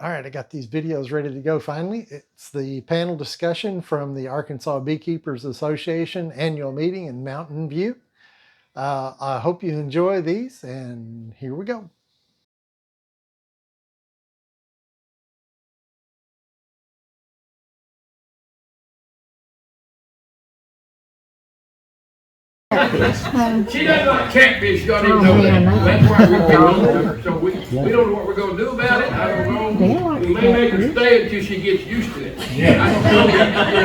All right, I got these videos ready to go finally. It's the panel discussion from the Arkansas Beekeepers Association Annual Meeting in Mountain View. I hope you enjoy these, and here we go. She doesn't like catfish, y'all didn't know that. That's why we don't. So we don't know what we're gonna do about it. I don't know. We may make her stay until she gets used to it. I don't know yet, you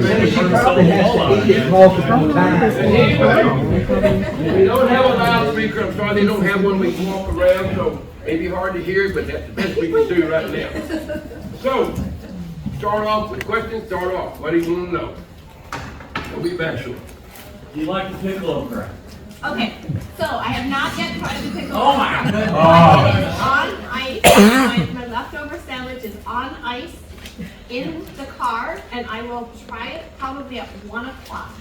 know. She probably has to eat multiple times. Anyway, we don't have a loudspeaker. I'm sorry they don't have one we can walk around, so it may be hard to hear, but that's the best we can do right now. So, start off with questions. Start off. What do you want to know? We'll be back short. Do you like the pickle okra? Okay, so I have not yet tried the pickle. Oh my goodness. It's on ice. My leftover sandwich is on ice in the car, and I will try it probably at 1 o'clock.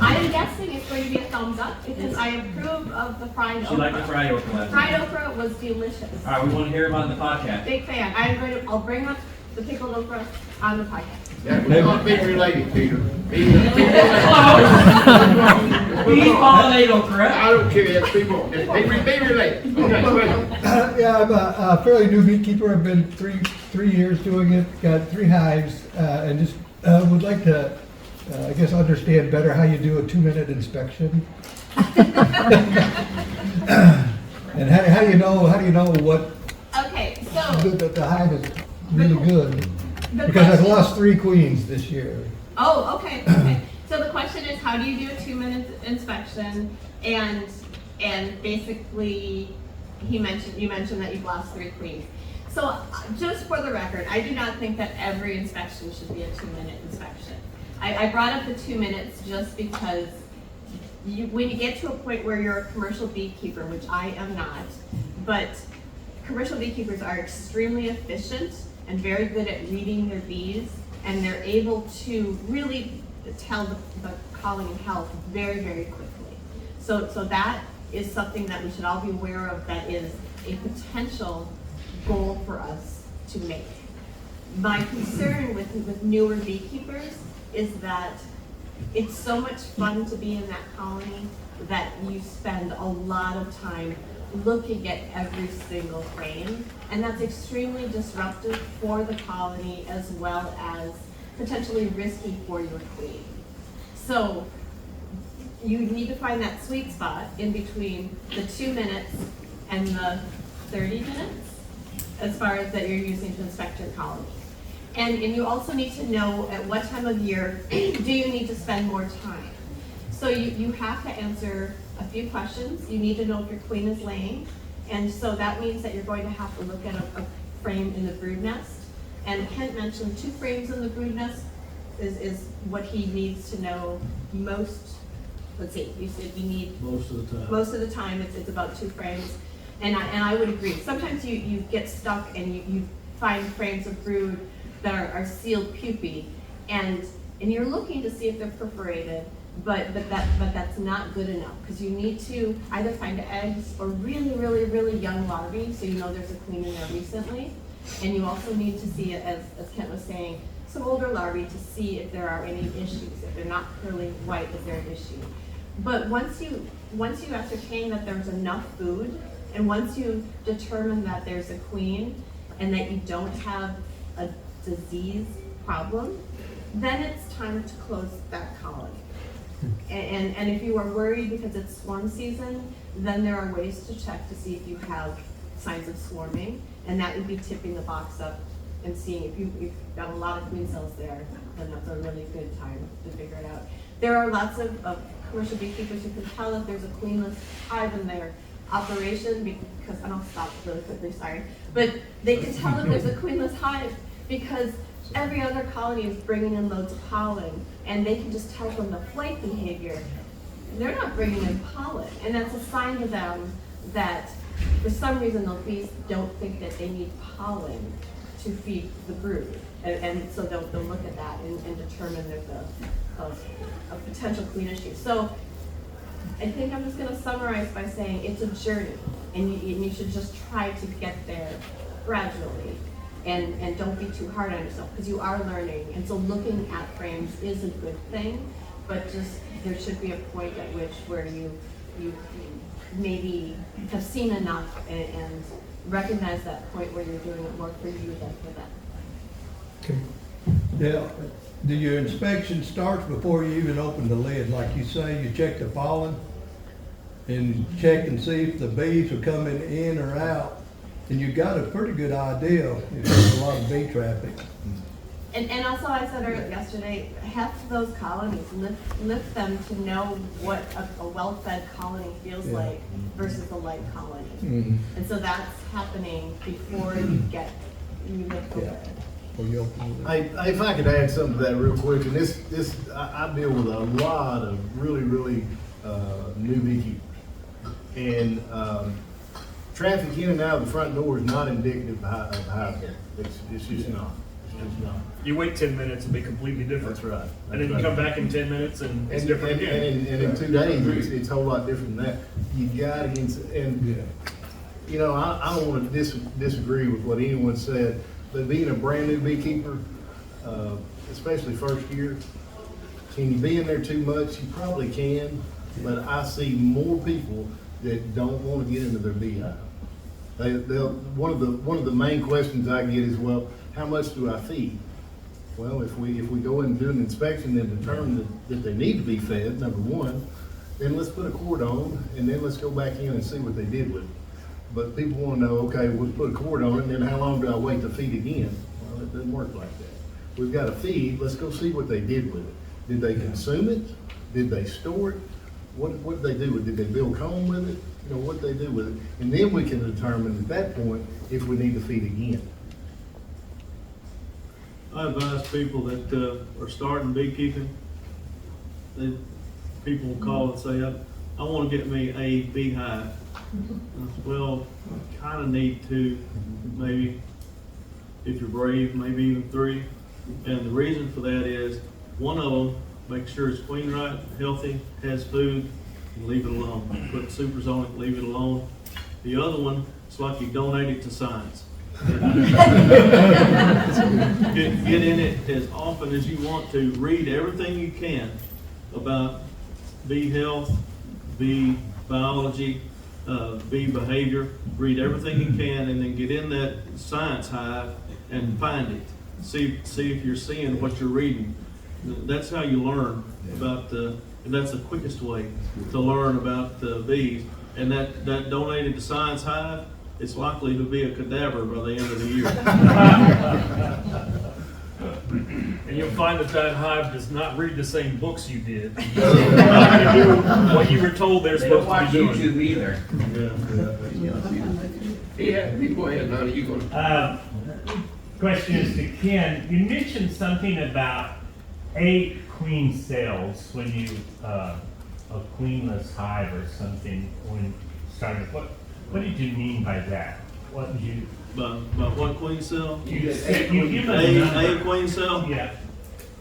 I am guessing it's going to be a thumbs up because I approve of the fried okra. You like the fried okra last Fried night? okra was delicious. All right, we want to hear about it in the podcast. Big fan. I'll bring up the pickled okra on the podcast. That was not being related, Peter. Beef pollinate okra. I don't care, that's people. They related. Okay, go ahead. Yeah, I'm a fairly new beekeeper. I've been three years doing it. Got 3 hives, and just would like to, I guess, understand better how you do a 2-minute inspection. And how do you know what Okay, so the hive is really good? the Because I've question- lost 3 queens this year. Oh, okay, okay. So the question is, how do you do a 2-minute inspection? And basically, you mentioned that you've lost 3 queens. So just for the record, I do not think that every inspection should be a 2-minute inspection. I brought up the 2 minutes just because when you get to a point where you're a commercial beekeeper, which I am not, but commercial beekeepers are extremely efficient and very good at reading their bees, and they're able to really tell the colony health very, very quickly. So that is something that we should all be aware of, that is a potential goal for us to make. My concern with newer beekeepers is that it's so much fun to be in that colony that you spend a lot of time looking at every single frame, and that's extremely disruptive for the colony as well as potentially risky for your queen. So you need to find that sweet spot in between the 2 minutes and the 30 minutes as far as that you're using to inspect your colony. And you also need to know at what time of year do you need to spend more time. So you have to answer a few questions. You need to know if your queen is laying. And so that means that you're going to have to look at a frame in the brood nest. And Kent mentioned 2 frames in the brood nest is what he needs to know most. Let's see, you said you need Most of the time. most of the time it's about 2 frames. And I would agree. Sometimes you get stuck and you find frames of brood that are sealed pupae, and you're looking to see if they're perforated, but that's not good enough, because you need to either find eggs or really, really, really young larvae, so you know there's a queen in there recently. And you also need to see, as Kent was saying, some older larvae to see if there are any issues. If they're not pearly white, is there an issue? But once you ascertain that there's enough food, and once you determine that there's a queen and that you don't have a disease problem, then it's time to close that colony. And if you are worried because it's swarm season, then there are ways to check to see if you have signs of swarming, and that would be tipping the box up and seeing if you've got a lot of queen cells there, then that's a really good time to figure it out. There are lots of commercial beekeepers who can tell if there's a queenless hive in their operation, because, and I'll stop really quickly, sorry, but they can tell if there's a queenless hive because every other colony is bringing in loads of pollen, and they can just tell from the flight behavior, they're not bringing in pollen, and that's a sign to them that for some reason those bees don't think that they need pollen to feed the brood, and so they'll look at that and determine there's a potential queen issue. So I think I'm just going to summarize by saying it's a journey. and you should just try to get there gradually. And don't be too hard on yourself, because you are learning, and so looking at frames is a good thing, but just, there should be a point at which where you maybe have seen enough and recognize that point where you're doing it more for you than for them. Okay. Yeah, do your inspection starts before you even open the lid? Like you say, you check the pollen and check and see if the bees are coming in or out. And you got a pretty good idea if there's a lot of bee traffic. And also, I said yesterday, half of those colonies, lift them to know what a well-fed colony feels Yeah. like versus a light colony. Mhm. And so that's happening before you lift the Yeah. lid. Or you open the lid. Hey, if I could add something to that real quick, and I deal with a lot of really new beekeepers. And, traffic in and out of the front door is not indicative of hive. It's just not. It's just not. You wait 10 minutes and be completely different. That's right. And then you come back in 10 minutes and it's And, different and, again. and in 2 days, it's a whole lot different than that. You gotta get, and, Yeah. you know, I don't wanna disagree with what anyone said, but being a brand new beekeeper, especially first year, can you be in there too much? You probably can, but I see more people that don't wanna get into their beehive. One of the main questions I get is, well, how much do I feed? Well, if we go in and do an inspection and determine that they need to be fed, number one, then let's put a cord on, and then let's go back in and see what they did with it. But people wanna know, okay, we'll put a cord on it, and then how long do I wait to feed again? Well, it doesn't work like that. We've got to feed, let's go see what they did with it. Did they consume it? Did they store it? What did they do with it? Did they build comb with it? You know, what did they do with it? And then we can determine at that point if we need to feed again. I advise people that are starting beekeeping, people will call and say, I want to get me a beehive. Well, kind of need to, maybe, if you're brave, maybe even 3. And the reason for that is, one of them, make sure it's queen right, healthy, has food, and leave it alone. Put supers on it, leave it alone. The other one, it's like you donate it to science. Get in it as often as you want to. Read everything you can about bee health, bee biology, bee behavior. Read everything you can, and then get in that science hive and find it. See if you're seeing what you're reading. That's how you learn about and that's the quickest way to learn about bees. And that donated to science hive, it's likely to be a cadaver by the end of the year. And you'll find that hive does not read the same books you did. They're not going to do what you were told they're They don't supposed watch to be doing. YouTube either. Go ahead, Lonnie, you gonna. Question is to Ken. You mentioned something about 8 queen cells when you, a queenless hive or something when starting. What did you mean by that? What did you? By what queen cell? You said you give a number. A queen cell? Yeah.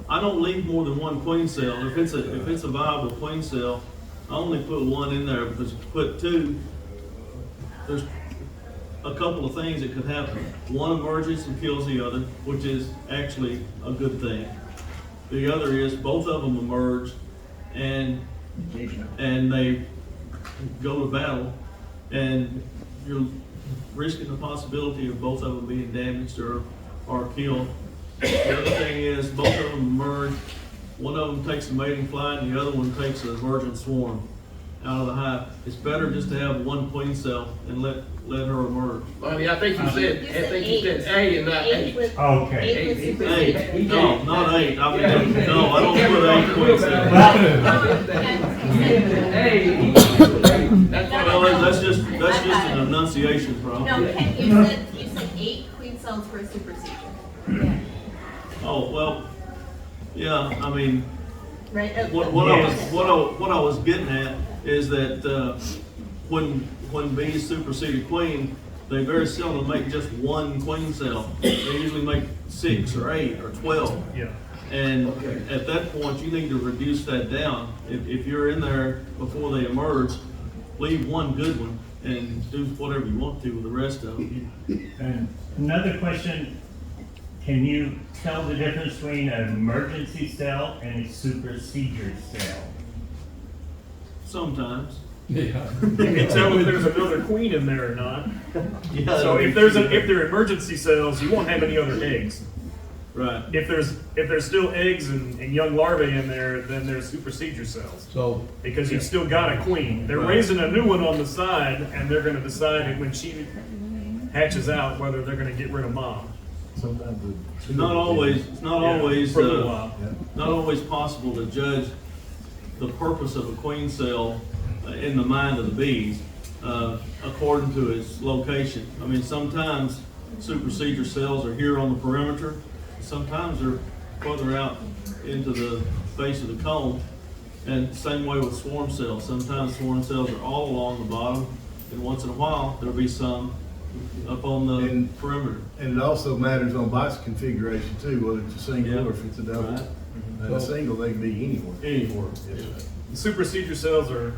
I don't leave more than 1 queen cell. If it's a viable queen cell, I only put 1 in there, because put 2, there's a couple of things that could happen. One emerges and kills the other, which is actually a good thing. The other is both of them emerge and they go to battle, and you're risking the possibility of both of them being damaged or killed. The other thing is both of them emerge. One of them takes a mating flight, and the other one takes an emergent swarm out of the hive. It's better just to have 1 queen cell and let her emerge. Lonnie, I think you said A and not 8. Okay. 8 was 8. No, not 8. I mean, no, I don't put 8 queen cells. That's what Well, that's just an enunciation problem. No, Ken, you said 8 queen cells for a supersedure. Yeah. Oh, well, yeah, I mean, Right? what I was getting at is that when bees supersede a queen, they very seldom make just 1 queen cell. They usually make 6 or 8 or 12. Yeah. And at that point, you need to reduce that down. If you're in there before they emerge, leave 1 good one and do whatever you want to with the rest of them. And another question, can you tell the difference between an emergency cell and a supersedure cell? Sometimes. Yeah. You can tell if there's another queen in there or not. Yeah, So if they're emergency cells, you won't have any other eggs. Right. If there's still eggs and young larvae in there, then there's supersedure cells. So, Because you've still got a queen. They're Right. raising a new one on the side, and they're gonna decide when she hatches out whether they're gonna get rid of mom. Sometimes It's not always, For a little while. not always possible to judge the purpose of a queen cell in the mind of the bees, according to its location. I mean, sometimes supersedure cells are here on the perimeter, sometimes they're further out into the base of the comb. And same way with swarm cells. Sometimes swarm cells are all along the bottom, and once in a while, there'll be some up on the And- perimeter. And it also matters on box configuration too, whether it's a single Yeah. or if it's a double. Right. And a single, they can be anywhere. Anywhere. Yes, sir. The supersedure cells are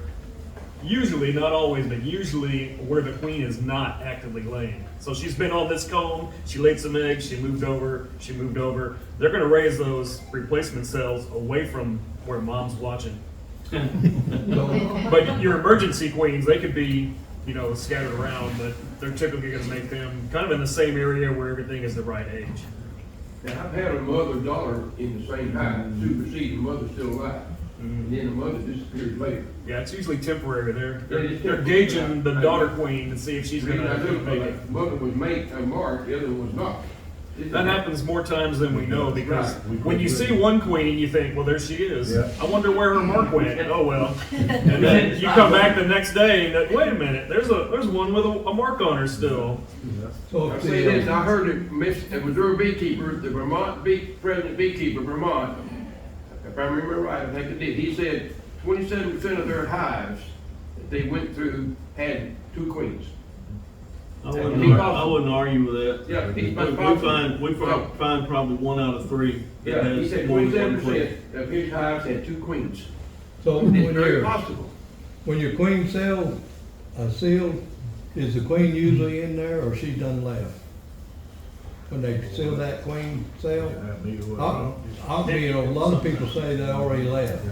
usually, not always, but usually where the queen is not actively laying. So she's been on this comb, she laid some eggs, she moved over. They're gonna raise those replacement cells away from where mom's watching. But your emergency queens, they could be, scattered around, but they're typically gonna make them kind of in the same area where everything is the right age. Now, I've had a mother-daughter in the same hive, supersede, the mother's still alive. And then the mother disappears later. Yeah, it's usually temporary. They're Yeah, it's temporary. gauging the daughter queen to see if she's I gonna knew, make it. the mother was marked, the other one was not. That happens more times than we know because Right. when you see one queen, you think, well, there she is. Yeah. I wonder where her mark went. Oh, well. And then you come back the next day and wait a minute, there's one with a mark on her still. so I if say this, the, I heard a Missouri beekeeper, the president beekeeper, Vermont, if I remember right, I think it did, he said 27% of their hives that they went through had 2 queens. I wouldn't argue with that. Yeah, he's We possible. find probably 1 out of 3 that Yeah, he has said more than one 27% queen. of his hives had 2 queens. so It's very possible. when your queen cell sealed, is the queen usually in there or she done left? When they seal that queen cell? Either way. A lot of people say they already left.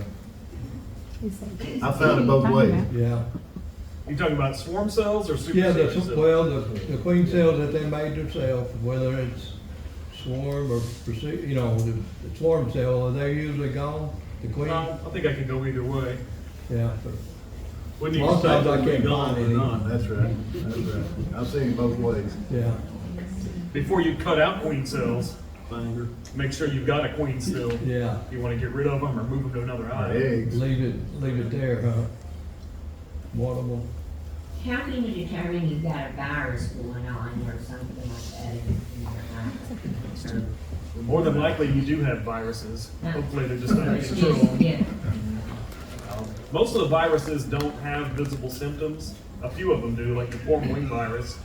I found it both ways. Yeah. You talking about swarm cells or Yeah, supersedure cells? the queen cells that they made themselves, whether it's swarm or, the swarm cell, are they usually gone? The queen? I think I could go either way. Yeah. When A you lot of times I They can't gone find or any. not. That's right. I've seen it both ways. Yeah. before you cut out queen cells, Finger. make sure you've got a queen still. Yeah. You want to get rid of them or move them to another Or hive. eggs. Leave it there, huh? One of them. How can you determine you've got a virus going on or something like that in your house? More than likely, you do have viruses. Hopefully, they're just under control. Yeah. Most of the viruses don't have visible symptoms. A few of them do, like the form wing virus.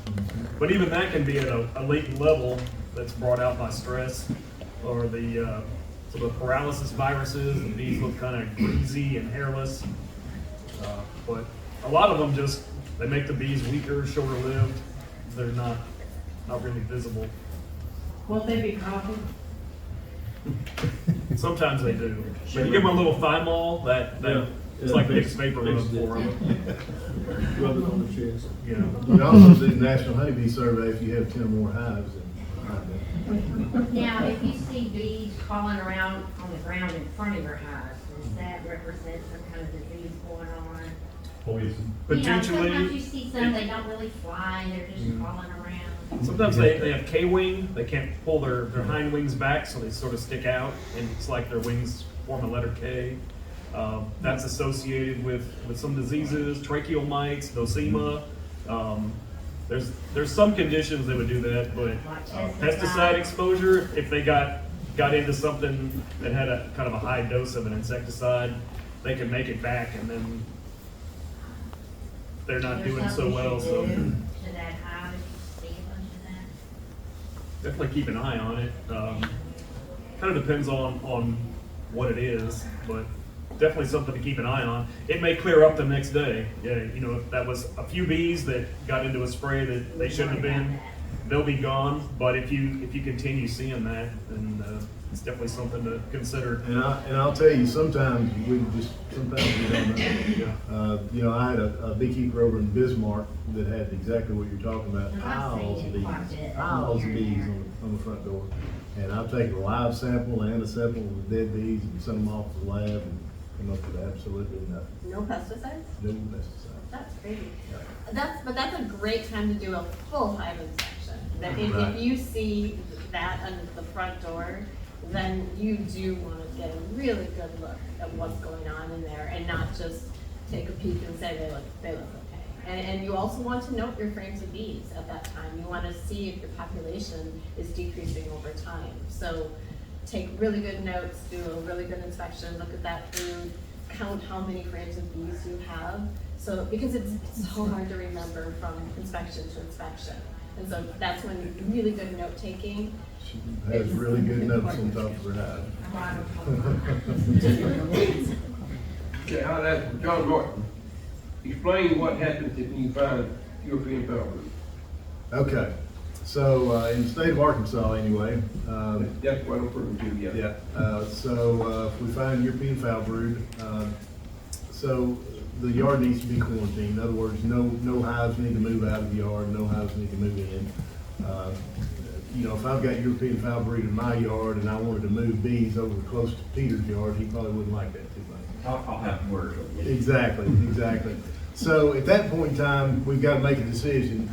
But even that can be at a latent level that's brought out by stress. Or the paralysis viruses, the bees look kind of greasy and hairless. But a lot of them they make the bees weaker, shorter lived. They're not really visible. Won't they be coughing? Sometimes they do. But you give them a little thymol, it's like Vicks vapor rub for them. Rub it on the chest. You know. You also do the National Honeybee Survey if you have 10 or more hives. Now, if you see bees crawling around on the ground in front of your house, does that represent some kind of disease going on? Poison. Potentially. Sometimes you see some, they don't really fly, they're just crawling around. Sometimes they have K-wing. They can't pull their hind wings back, so they sort of stick out, and it's like their wings form a letter K. That's associated with some diseases, tracheal mites, nosema. There's some conditions that would do that, but pesticide exposure, if they got into something that had a kind of a high dose of an insecticide, they can make it back, and then they're not There's doing so something well. you So should do to that hive if you see a bunch of that? definitely keep an eye on it. Kind of depends on what it is, but definitely something to keep an eye on. It may clear up the next day. Yeah, you know, if that was a few bees that got into a spray that they shouldn't have been, they'll be gone. But if you continue seeing that, then it's definitely something to consider. And I'll tell you, sometimes we don't know. You know, I had a beekeeper over in Bismarck that had exactly what you're talking about. Piles of bees on the front door. And I've taken a live sample and a sample of dead bees and sent them off to the lab and come up with absolutely nothing. No pesticides? No pesticides. That's crazy. But that's a great time to do a full hive inspection. That Right. if you see that on the front door, then you do want to get a really good look at what's going on in there and not just take a peek and say they look okay. And you also want to note your frames of bees at that time. You want to see if your population is decreasing over time. So take really good notes, do a really good inspection, look at that food, count how many frames of bees you have. So, because it's so hard to remember from inspection to inspection. And so that's when really good note taking. She has really good notes on top of her hive. Okay, I'll ask John Martin. Explain what happens if you find European foul brood. Okay, so in the state of Arkansas anyway, That's what I'm referring to, yeah. so if we find European foul brood, so the yard needs to be quarantined. In other words, no hives need to move out of the yard, no hives need to move in. You know, if I've got European foul brood in my yard and I wanted to move bees over close to Peter's yard, he probably wouldn't like that too much. I'll have words with you. Exactly. So at that point in time, we've got to make a decision.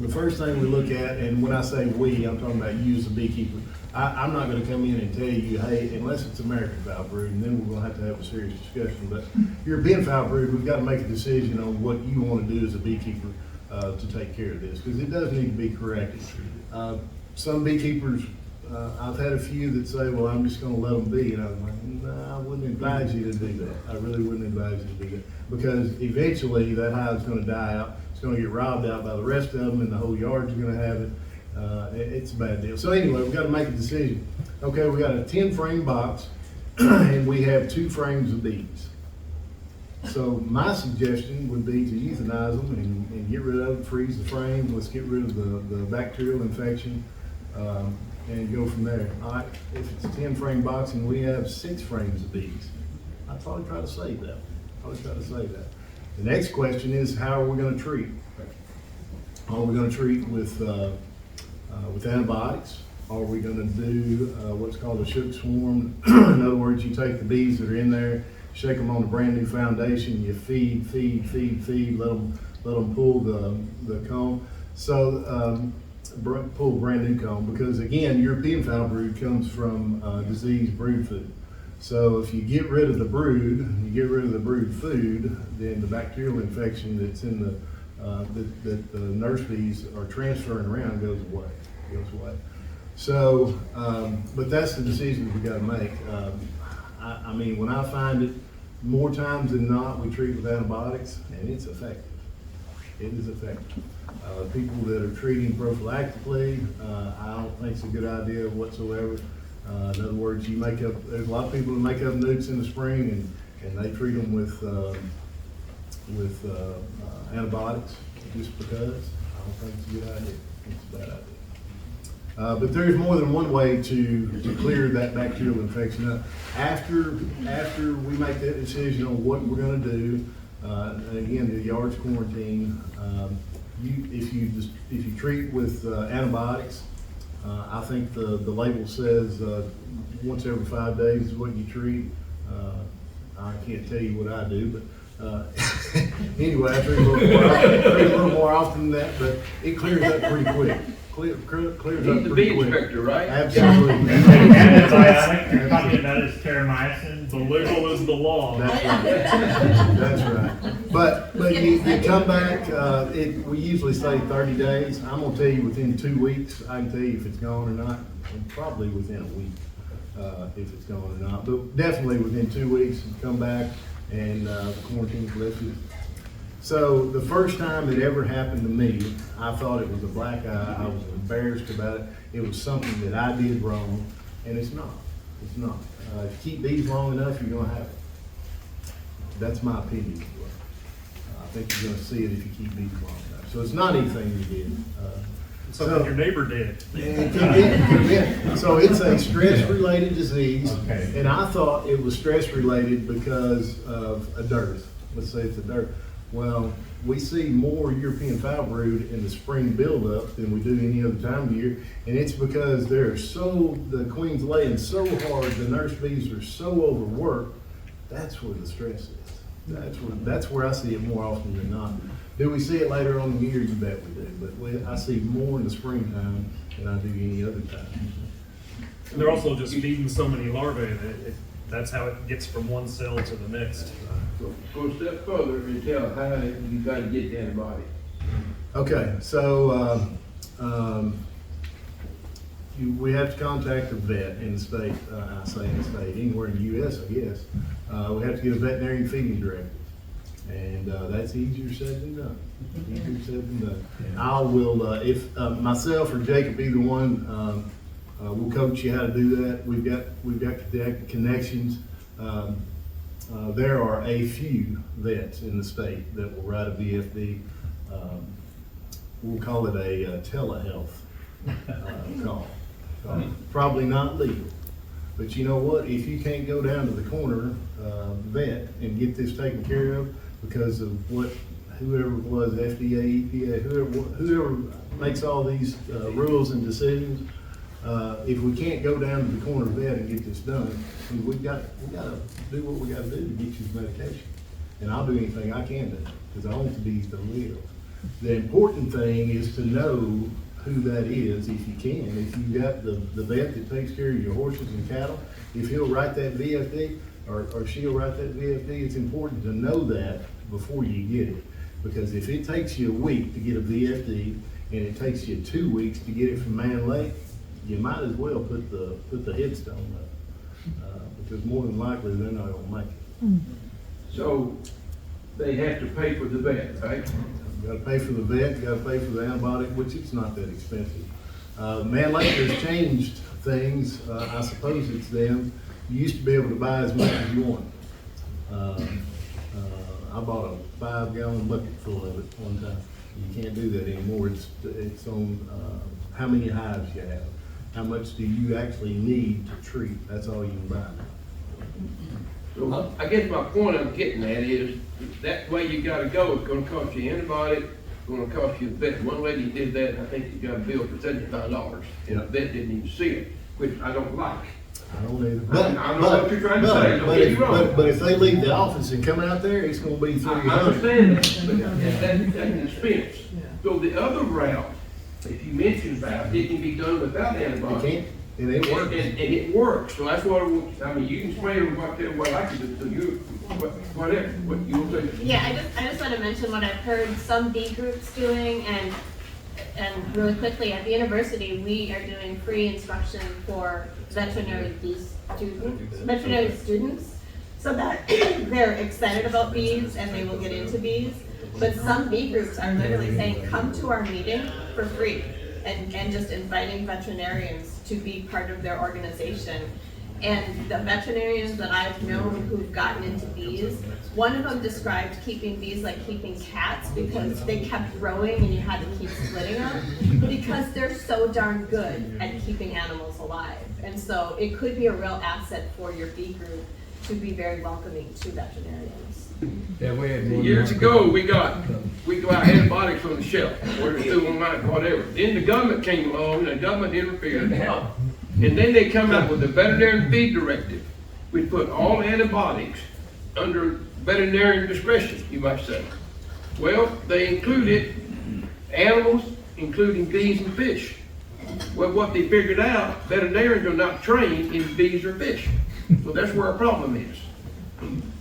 The first thing we look at, and when I say we, I'm talking about you as a beekeeper. I'm not going to come in and tell you, hey, unless it's American foul brood, and then we're going to have a serious discussion. But European foul brood, we've got to make a decision on what you want to do as a beekeeper to take care of this, because it does need to be corrected. Some beekeepers, I've had a few that say, well, I'm just going to let them be, and I'm like, no, I wouldn't advise you to do that. I really wouldn't advise you to do that, because eventually that hive's going to die out. It's going to get robbed out by the rest of them, and the whole yard's going to have it. It's a bad deal. So anyway, we've got to make a decision. Okay, we got a 10-frame box, and we have 2 frames of bees. So my suggestion would be to euthanize them and get rid of them, freeze the frame. Let's get rid of the bacterial infection and go from there. All right, if it's a 10-frame box and we have 6 frames of bees, I'd probably try to save that. The next question is, how are we going to treat? Are we going to treat with antibiotics? Are we going to do what's called a shook swarm? In other words, you take the bees that are in there, shake them on a brand new foundation, you feed, let them pull the comb. So pull a brand new comb, because again, European foul brood comes from diseased brood food. So if you get rid of the brood, you get rid of the brood food, then the bacterial infection that's in that the nurse bees are transferring around goes away. So, but that's the decision we got to make. I mean, when I find it, more times than not, we treat with antibiotics, and it's effective. It is effective. People that are treating prophylactically, I don't think it's a good idea whatsoever. In other words, there's a lot of people who make up nukes in the spring, and they treat them with antibiotics just because. I don't think it's a good idea. It's a bad idea. But there's more than one way to clear that bacterial infection up. After we make that decision on what we're going to do, and again, the yard's quarantine. If you treat with antibiotics, I think the label says once every 5 days is what you treat. I can't tell you what I do, but anyway, I treat a little more often than that, but it clears up pretty quick. Clears up He's the pretty bee quick. inspector, right? Absolutely. Antibiotic, they're talking about is terramycin. The legal is the law. That's right. But you come back, we usually say 30 days. I'm gonna tell you within 2 weeks, I can tell you if it's gone or not, and probably within a week, if it's gone or not. But definitely within 2 weeks, come back and the quarantine's lifted. So the first time it ever happened to me, I thought it was a black eye. I was embarrassed about it. It was something that I did wrong, and it's not. It's not. If you keep bees long enough, you're gonna have it. That's my opinion. I think you're gonna see it if you keep bees long enough. So it's not anything you did. Something your neighbor did. It could be. So it's a stress-related disease, Okay. and I thought it was stress-related because of a dearth. Let's say it's a dearth. Well, we see more European foul brood in the spring buildup than we do any other time of year, and it's because the queen's laying so hard, the nurse bees are so overworked. That's where the stress is. That's where I see it more often than not. Do we see it later on in the year? You bet we do. But I see more in the springtime than I do any other time. And they're also just feeding so many larvae that that's how it gets from one cell to the next. So go a step further and tell how you gotta get the antibiotic. Okay, so we have to contact a vet in the state. I say in the state, anywhere in the U.S., I guess. We have to get a veterinarian feeding directive. And that's easier said than done. Easier said than done. I will, if myself or Jacob, either one, we'll coach you how to do that. We've got connections. There are a few vets in the state that will write a VFD. We'll call it a telehealth call. Probably not legal. But you know what? If you can't go down to the corner vet and get this taken care of because of whoever it was, FDA, EPA, whoever makes all these rules and decisions, if we can't go down to the corner vet and get this done, we got to do what we got to do to get you this medication. And I'll do anything I can do because I want the bees to live. The important thing is to know who that is if you can. If you've got the vet that takes care of your horses and cattle, if he'll write that VFD or she'll write that VFD, it's important to know that before you get it. Because if it takes you a week to get a VFD and it takes you 2 weeks to get it from Man Lake, you might as well put the headstone up. Because more than likely they're not gonna make it. So they have to pay for the vet, right? You gotta pay for the vet, you gotta pay for the antibiotic, which it's not that expensive. Man Lake has changed things. I suppose it's them. You used to be able to buy as much as you want. I bought a 5-gallon bucket full of it one time. You can't do that anymore. It's on how many hives you have. How much do you actually need to treat? That's all you can buy. So I guess my point I'm getting at is that way you gotta go. It's gonna cost you antibiotic, it's gonna cost you a vet. One lady did that, and I think she got a bill for $75, and the vet didn't even see it, which I don't like. I don't either. I know what you're trying to say, don't get me wrong. But if they leave the office and come out there, it's gonna be I $300. understand that, but that's an expense. So the other route, if you mentioned about, it can be done without You antibiotics. can't, and it works. And it works, so that's what I mean, you can spray them what I can do, so you, whatever, what you will say. Yeah, I just want to mention what I've heard some bee groups doing, and really quickly, at the university, we are doing free instruction for veterinary students, so that they're excited about bees and they will get into bees. But some bee groups are literally saying, come to our meeting for free, and just inviting veterinarians to be part of their organization. And the veterinarians that I've known who've gotten into bees, one of them described keeping bees like keeping cats because they kept growing and you had to keep splitting them because they're so darn good at keeping animals alive. And so it could be a real asset for your bee group to be very welcoming to veterinarians. Yeah, we had one. Years ago, we got antibiotics on the shelf, ordered through online, whatever. Then the government came along, and the government interfered and helped. And then they come out with the veterinarian feed directive. We put all antibiotics under veterinarian discretion, you might say. Well, they included animals, including bees and fish. Well, what they figured out, veterinarians are not trained in bees or fish. So that's where our problem is.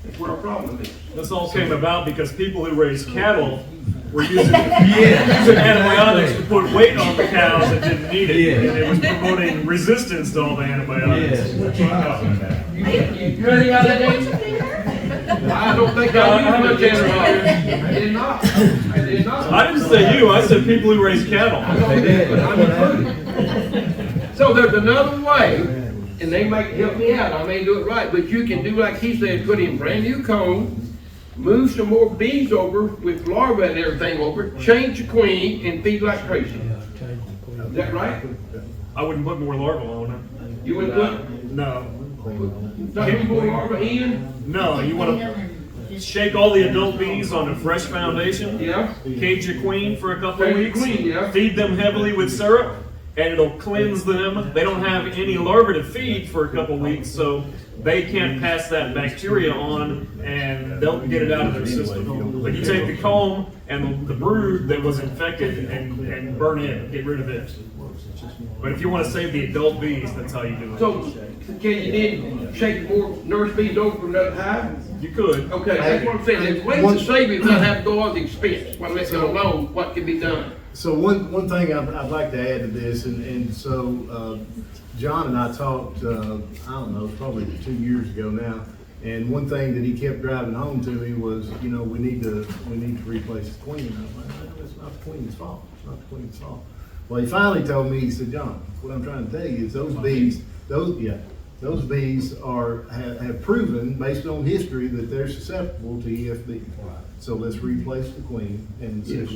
That's where our problem is. This all came about because people who raise cattle were using antibiotics to put weight on the cows that didn't need it. And it was promoting resistance to all the antibiotics. You ready out of I don't think I used much antibiotics. I did not. I did not. I didn't say you, I said people who raise cattle. I know that, but I'm included. So there's another way, and they might help me out, I may do it right, but you can do like he said, put in brand new comb, move some more bees over with larvae and everything over, change the queen, and feed like crazy. Is that right? I wouldn't put more larvae on it. You wouldn't put, No. not put more larvae in? No, you want to shake all the adult bees on a fresh foundation. Yeah. Cage your queen for a couple of Cage your weeks. queen, yeah. Feed them heavily with syrup, and it'll cleanse them. They don't have any larvae to feed for a couple of weeks, so they can't pass that bacteria on, and they'll get it out of their system. But you take the comb and the brood that was infected and burn it, get rid of it. But if you want to save the adult bees, that's how you do it. So, can you then shake more nurse bees over for another hive? You could. Okay, that's what I'm saying. There's ways to save it without having to go all the expense. Well, let them know what can be done. So one thing I'd like to add to this, and so John and I talked, I don't know, probably 2 years ago now, and one thing that he kept driving home to me was, you know, we need to replace the queen. And I'm like, no, it's not the queen's fault. It's not the queen's fault. Well, he finally told me, he said, John, what I'm trying to tell you is those bees have proven, based on history, that they're susceptible to EFB. So let's replace the queen. And he's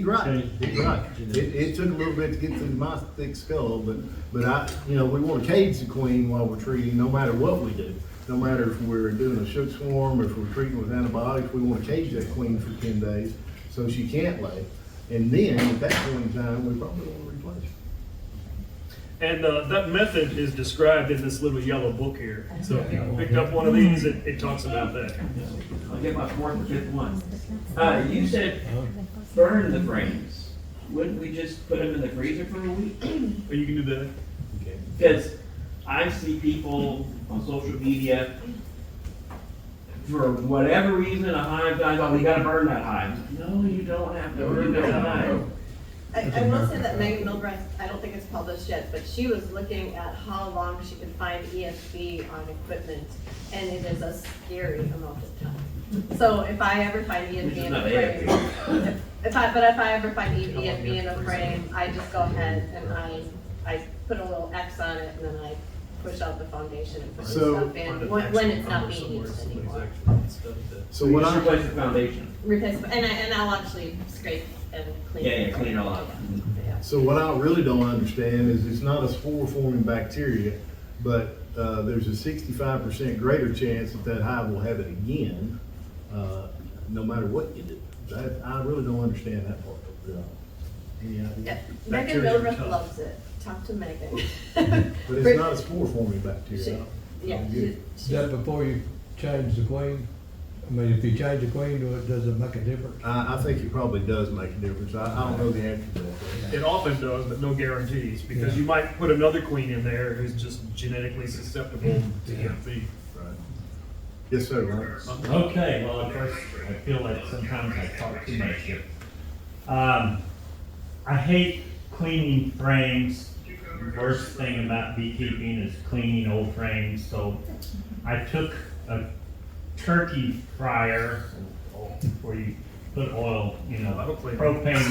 right. He's right. It took a little bit to get through my thick skull, but we want to cage the queen while we're treating, no matter what we do. No matter if we're doing a shook swarm or if we're treating with antibiotics, we want to cage that queen for 10 days so she can't lay. And then at that point in time, we probably want to replace her. And that method is described in this little yellow book here. So if you picked up one of these, it talks about that. I'll get my fourth and fifth one. You said burn the frames. Wouldn't we just put them in the freezer for a week? Or you can do that. Because I see people on social media, for whatever reason, a hive dies, oh, we gotta burn that hive. No, you don't have to burn that hive. I will say that Megan Milbrecht, I don't think it's published yet, but she was looking at how long she could find ESB on equipment, and it is a scary amount of time. So if I ever find ESB in a frame, if I ever find ESB in a frame, I just go ahead and I put a little X on it, and then I push out the foundation and put the stuff in when it's not being used anymore. So what Just I replace the foundation. Replace, and I'll actually scrape and clean. Yeah, clean it all up. Yeah. So what I really don't understand is it's not a spore-forming bacteria, but there's a 65% greater chance that hive will have it again, no matter what you do. I really don't understand that part of it. Any idea? Yeah, Megan Milbrecht loves it. Talk to Megan. But it's not a spore-forming bacteria. Yeah. Is that before you change the queen? I mean, if you change the queen, does it make a difference? I think it probably does make a difference. I don't know the answer to that. It often does, but no guarantees, because you might put another queen in there who's just genetically susceptible to EFB. Right. Yes, sir, Lance. Okay, well, of course, I feel like sometimes I talk too much here. I hate cleaning frames. The worst thing about beekeeping is cleaning old frames. So I took a turkey fryer where you put oil, propane.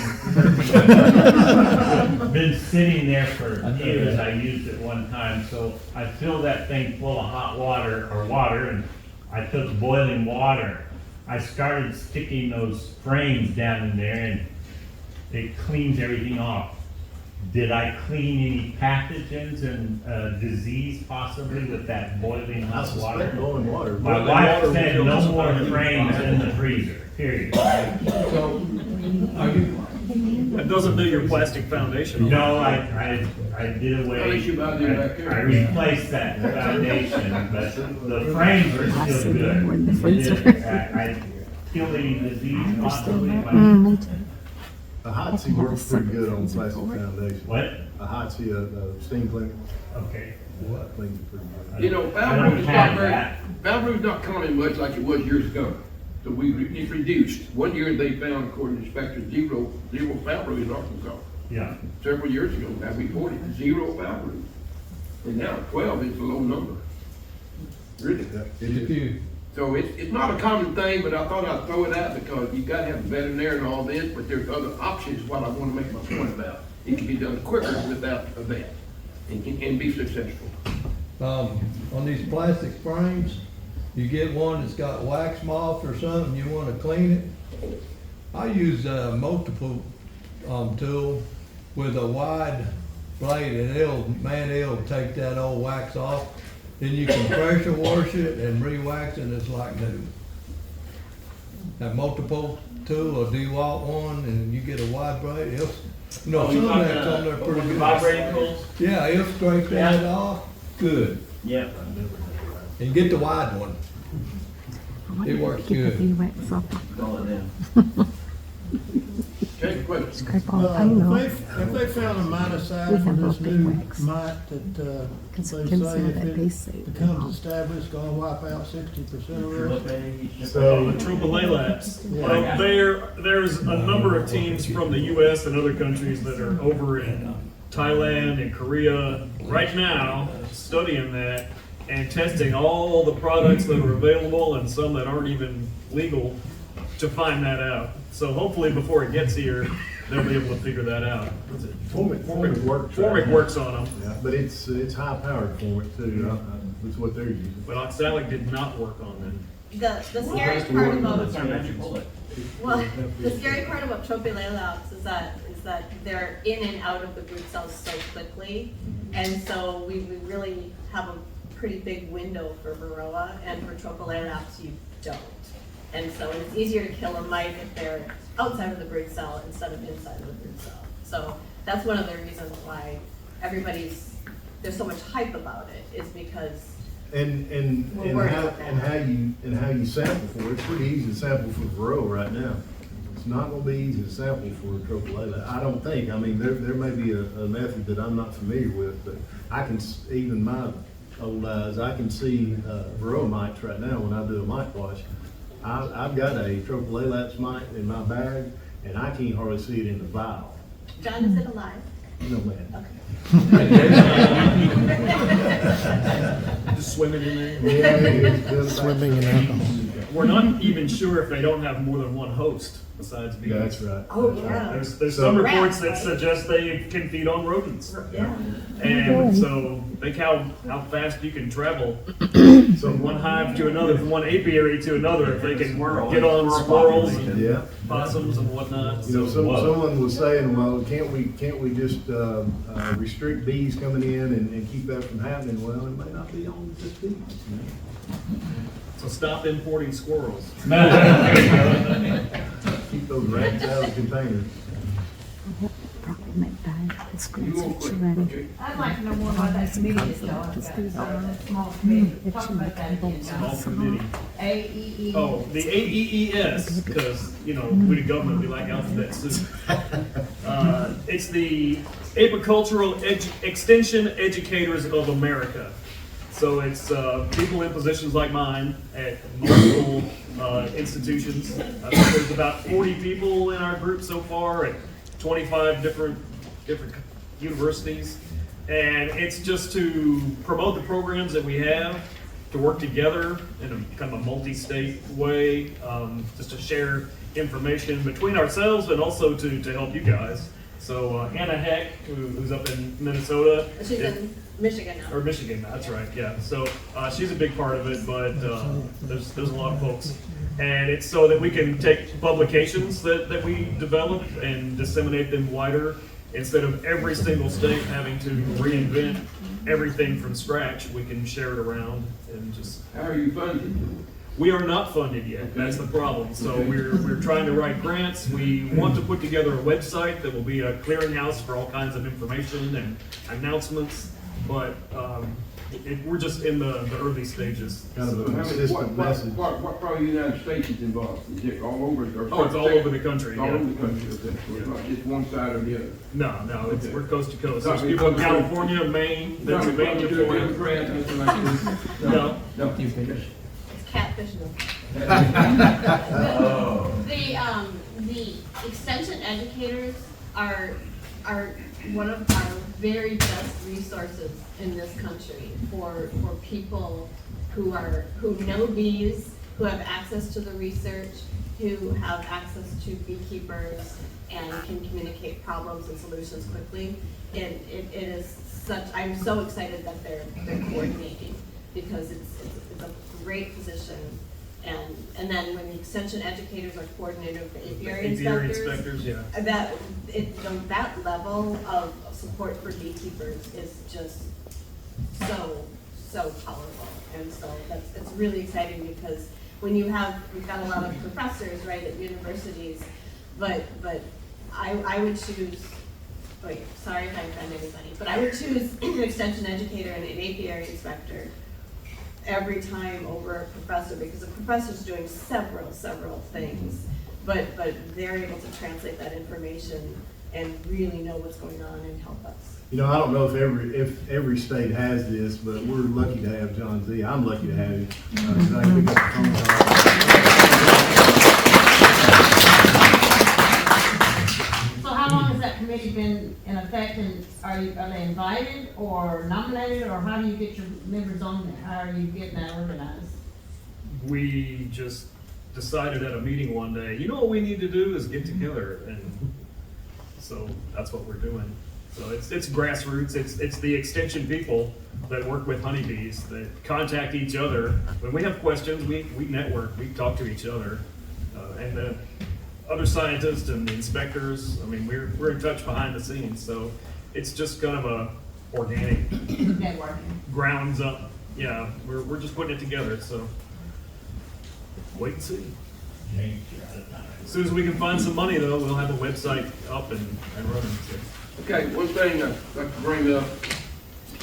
Been sitting there for years. I used it one time. So I filled that thing full of hot water and I took boiling water. I started sticking those frames down in there and it cleans everything off. Did I clean any pathogens and disease possibly with that boiling hot water? Boiling water. My wife said no more frames in the freezer, period. So, are you, That doesn't do your plastic foundation. No, I did away. At least you about did back there. I replaced that foundation, but the frames are still good. I killed any disease possibly. A hot seat works pretty good on plastic foundation. What? A hot seat, a steam cleaner, Okay. cleans it pretty good. You know, I valve don't room is have not very, that. valve room's not common much like it was years ago. So it's reduced. One year they found, according to inspectors, zero valve room in Arkansas. Yeah. Several years ago, that reported 0 valve room. And now 12 is a low number. Really. if you, So it's not a common thing, but I thought I'd throw it out because you gotta have a veterinarian and all this, but there's other options, what I wanna make my point about. It can be done quicker without a vet and be successful. on these plastic frames, You get one that's got wax moth or something, you wanna clean it. I use a multiple, tool with a wide blade, and it'll take that old wax off. Then you can pressure wash it and re-wax it, and it's like new. That multiple tool, or DeWalt one, and you get a wide blade, some of that's on there pretty good. Vibrating tools? Yeah, it'll scrape that off, good. Yeah. And get the wide one. It works good. Call it in. Okay, question. Scrape all the paint off. If they found a miticide We for have this both new big wax. mite that, they Because say it can sell if that bee it suit. becomes established, gonna wipe out 60% of it. So, The Tropa Labs. Yeah. There's a number of teams from the U.S. and other countries that are over in Thailand and Korea right now studying that and testing all the products that are available and some that aren't even legal to find that out. So hopefully before it gets here, they'll be able to figure that out. Formic works. Formic works on them, Yeah, but it's high powered Formic too, that's what they're using. but oxalic did not work on them. The scary part about, That's our magic bullet. well, the scary part about Tropilelaps is that they're in and out of the root cells so quickly. And so we really have a pretty big window for Varroa, and for Tropilelaps you don't. And so it's easier to kill a mite if they're outside of the brood cell instead of inside of the brood cell. So that's one of the reasons why there's so much hype about it, is because And We're worried about how you sample for it. It's pretty easy to sample for Varroa right now. It's not gonna be easy to sample for Tropilella. I don't think. I mean, there may be a method that I'm not familiar with, but I can, even my old eyes, I can see Varroa mites right now when I do a mite wash. I've got a Tropilelaps mite in my bag, and I can't hardly see it in the vial. John, is it alive? No, man. Okay. Just swimming in there. Yeah, it is. Swimming in alcohol. We're not even sure if they don't have more than one host besides bees. Yeah, that's right. Oh, That's right. yeah. There's So- some reports that Rats, right? suggest they can feed on rodents. Yeah. And so think how fast you can travel from one hive to another, from one apiary to another, if they can get on squirrels and Yeah. possums and whatnot. You know, So, someone was saying, well, can't we just restrict bees coming in and keep that from happening? Well, it may not be on just bees. so stop importing squirrels. Keep those rats out of the containers. Probably make bag the screens that you ready. I'd like to know more about that committee that's going. Just do that. Small committee. It's Talk in the about that again. Small committee. AEE. Oh, the AEES, because, we the government, we like alphabet soup. It's the Apicultural Extension Educators of America. So it's people in positions like mine at multiple institutions. I think there's about 40 people in our group so far at 25 different universities. And it's just to promote the programs that we have, to work together in a kind of a multi-state way, just to share information between ourselves and also to help you guys. So Hannah Heck, who's up in Minnesota. She's in Michigan now. Or Michigan, that's right, yeah. So she's a big part of it, but there's a lot of folks. And it's so that we can take publications that we develop and disseminate them wider, instead of every single state having to reinvent everything from scratch. We can share it around and just. How are you funded? We are not funded yet, that's the problem. So we're trying to write grants. We want to put together a website that will be a clearinghouse for all kinds of information and announcements, but we're just in the early stages. Kind of a How many- consistent message. What part of the United States is involved? Is it all over? Or Oh, it's all over the country, All yeah. over the country, okay. So it's not just one side or the other. No, Okay. we're coast to coast. There's Sorry, people in sorry. California, Maine, Not Pennsylvania, to do a Florida. grant, anything like this? No. No. It's catfish milk. The extension educators are one of our very best resources in this country for people who know bees, who have access to the research, who have access to beekeepers and can communicate problems and solutions quickly. It is such, I'm so excited that they're coordinating, because it's a great position. And then when the extension educators are coordinated with the apiary inspectors, yeah. that level of support for beekeepers is just so powerful. And so it's really exciting, because when we've got a lot of professors, right, at universities, but I would choose, wait, sorry if I offend anybody, but I would choose an extension educator and an apiary inspector every time over a professor, because a professor's doing several things, but they're able to translate that information and really know what's going on and help us. You know, I don't know if every state has this, but we're lucky to have John Z. I'm lucky to have him. So I can pick up the phone call. So how long has that committee been in effect, and are they invited or nominated, or how do you get your members on there? How are you getting that organized? We just decided at a meeting one day, you know what we need to do is get together, and so that's what we're doing. So it's grassroots, it's the extension people that work with honeybees that contact each other. When we have questions, we network, we talk to each other, and the other scientists and the inspectors. I mean, we're in touch behind the scenes, so it's just kind of a organic Networking. grounds up. Yeah, we're just putting it together, so wait and see. As soon as we can find some money, though, we'll have a website up and running. So. Okay, one thing I'd like to bring up,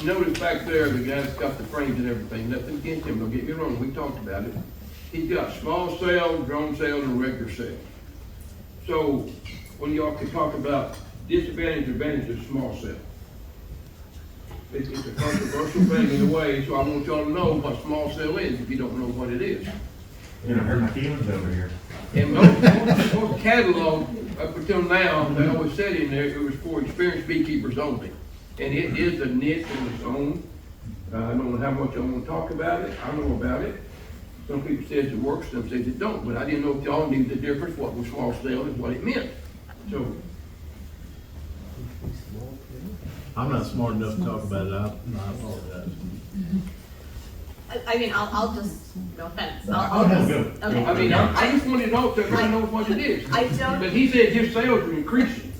notice back there, the guy's got the frames and everything, nothing against him, don't get me wrong, we talked about it. He's got small cells, drone cells, and regular cells. So, when y'all can talk about disadvantage, advantage of small cell. It's a controversial thing in a way, so I want y'all to know what small cell is if you don't know what it is. You're gonna hurt my feelings over here. And most catalog, up until now, they always said in there, it was for experienced beekeepers only. And it is a niche in its own. I don't know how much I want to talk about it. I know about it. Some people says it works, some says it don't. But I didn't know if y'all knew the difference, what was small scale and what it meant. So. I'm not smart enough to talk about it. I apologize. I mean, I'll just, no offense. Okay. I mean, I just wanted to know if everybody knows what it is. I don't. But he said his sales are increasing.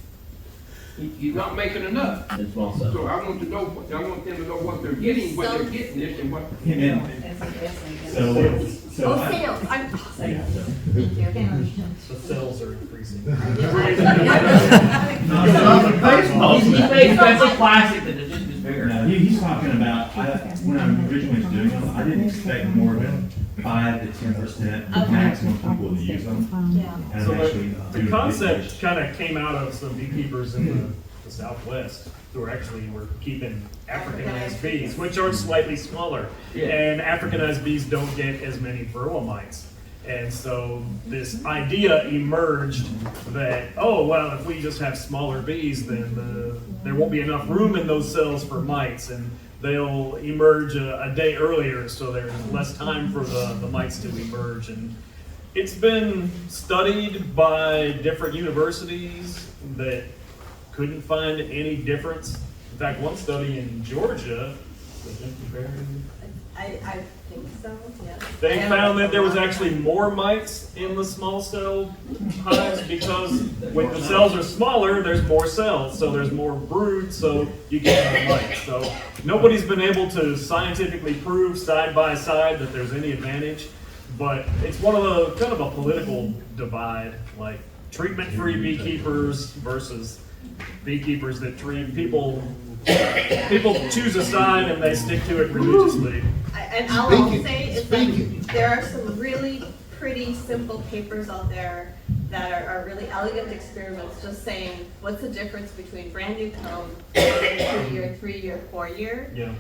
He's not making enough. So I want to know, I want them to know what they're getting, what they're getting this and what. So sales. The cells are increasing. That's a classic that is just bigger. No, he's talking about, when I originally was doing them, I didn't expect more than 5 to 10% maximum people to use them. Yeah. And So I'm actually the doing concept kind of came out of some beekeepers in the Southwest who were keeping Africanized bees, which are slightly smaller. And Africanized bees don't get as many varroa mites. And so this idea emerged that, oh, well, if we just have smaller bees, then there won't be enough room in those cells for mites, and they'll emerge a day earlier, so there's less time for the mites to emerge. And it's been studied by different universities that couldn't find any difference. In fact, one study in Georgia, I think so, yes. they found that there was actually more mites in the small cell hives because when the cells are smaller, there's more cells, so there's more brood, so you get more mites. So nobody's been able to scientifically prove side by side that there's any advantage, but it's one of the kind of a political divide, like treatment-free beekeepers versus beekeepers that treat people. People choose a side and they stick to it religiously. And all I'll say is that there are some really pretty simple papers out there that are really elegant experiments, just saying what's the difference between brand new comb, 2-year, 3-year, 4-year. Yeah.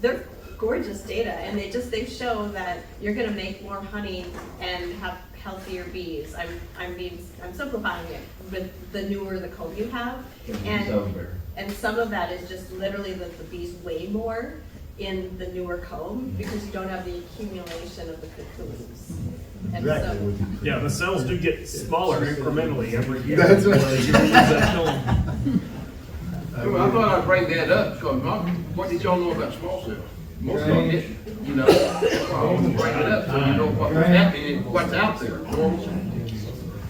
They're gorgeous data, and they show that you're going to make more honey and have healthier bees. I'm simplifying it, but the newer the comb you have, and some of that is just literally that the bees weigh more in the newer comb because you don't have the accumulation of the cocoons. And so, yeah, the cells do get smaller incrementally every year. That's right. I thought I'd bring that up because what did y'all know about small cells? Most of them didn't, you know. I always bring it up so you know what was happening and what's out there.